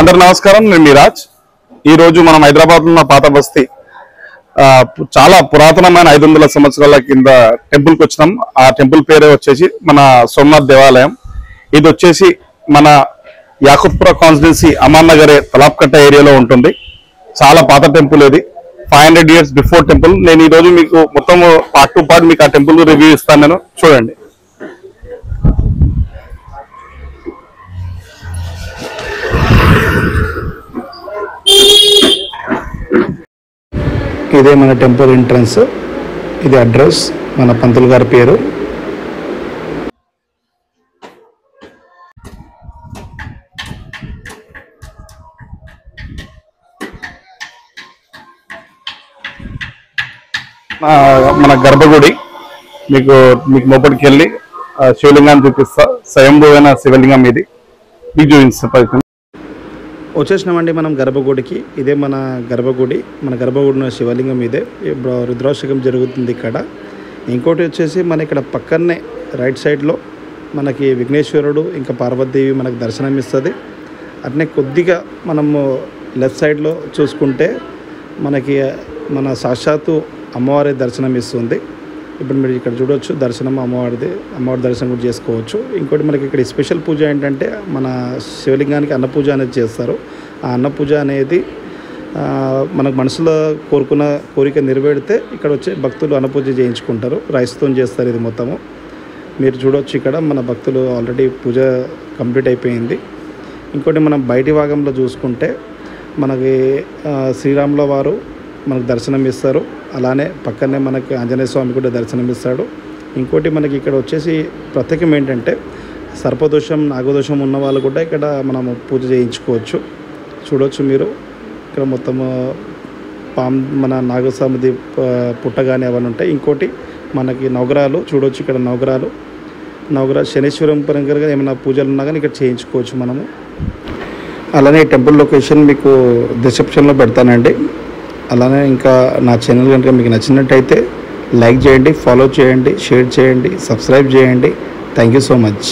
అందరు నమస్కారం, నేను మీరాజ్. ఈ రోజు మనం హైదరాబాద్ ఉన్న పాత బస్తీ చాలా పురాతనమైన 500 సంవత్సరాల కింద టెంపుల్ కి వచ్చినాం. ఆ టెంపుల్ పేరే వచ్చేసి మన సోమనాథ్ దేవాలయం. ఇది వచ్చేసి మన యాకుత్పుర కాన్స్టిట్యున్సీ అమాన్ నగర్ తలాప్కట్ట ఏరియాలో ఉంటుంది. చాలా పాత టెంపుల్ ఇది. 500 years బిఫోర్ టెంపుల్. నేను ఈ రోజు మీకు మొత్తం పార్ట్ టు పార్ట్ మీకు ఆ టెంపుల్ రివ్యూ ఇస్తాను. నేను చూడండి. ఇదే మన టెంపుల్ ఎంట్రన్స్. ఇది అడ్రస్, మన పంతులు గారి పేరు. మన గర్భగుడి మీకు లోపలికి వెళ్ళి శివలింగాన్ని చూపిస్తా. స్వయంభూవైన శివలింగం ఇది మీకు చూపిస్తా. వచ్చేసినామండి మనం గర్భగుడికి. ఇదే మన గర్భగుడి. మన గర్భగుడి ఉన్న శివలింగం ఇదే. రుద్రాభిషేకం జరుగుతుంది ఇక్కడ. ఇంకోటి వచ్చేసి మన ఇక్కడ పక్కనే రైట్ సైడ్లో మనకి విఘ్నేశ్వరుడు ఇంకా పార్వతీదేవి మనకు దర్శనం ఇస్తుంది. అట్నే కొద్దిగా మనము లెఫ్ట్ సైడ్లో చూసుకుంటే మనకి మన సాక్షాత్తు అమ్మవారి దర్శనం ఇస్తుంది. ఇప్పుడు మీరు ఇక్కడ చూడవచ్చు దర్శనం అమ్మవారి దర్శనం కూడా చేసుకోవచ్చు. ఇంకోటి మనకి ఇక్కడ స్పెషల్ పూజ ఏంటంటే మన శివలింగానికి అన్న పూజ అనేది చేస్తారు. ఆ అన్న పూజ అనేది మనకు మనసులో కోరుకున్న కోరిక నెరవేరితే ఇక్కడ వచ్చే భక్తులు అన్న పూజ చేయించుకుంటారు. రైస్తో చేస్తారు ఇది మొత్తము. మీరు చూడవచ్చు ఇక్కడ మన భక్తులు ఆల్రెడీ పూజ కంప్లీట్ అయిపోయింది. ఇంకోటి మనం బయటి భాగంలో చూసుకుంటే మనకి శ్రీరాముల వారు మనకు దర్శనం ఇస్తారు. అలానే పక్కనే మనకి ఆంజనేయ స్వామి కూడా దర్శనం ఇస్తాడు. ఇంకోటి మనకి ఇక్కడ వచ్చేసి ప్రత్యేకం ఏంటంటే సర్పదోషం నాగదోషం ఉన్న వాళ్ళు కూడా ఇక్కడ మనము పూజ చేయించుకోవచ్చు. చూడవచ్చు మీరు ఇక్కడ మొత్తము మన నాగస్వామిది పుట్ట కానీ అవన్నీ ఉంటాయి. ఇంకోటి మనకి నవగ్రహాలు చూడవచ్చు. ఇక్కడ నవగ్రహాలు శనీశ్వరం పరంగా ఏమైనా పూజలు ఉన్నా కానీ ఇక్కడ చేయించుకోవచ్చు మనము. అలానే టెంపుల్ లొకేషన్ మీకు డిస్క్రిప్షన్లో పెడతానండి. అలానే ఇంకా నా ఛానల్ కనుక మీకు నచ్చినట్టయితే లైక్ చేయండి, ఫాలో చేయండి, షేర్ చేయండి, సబ్స్క్రైబ్ చేయండి. Thank you so much.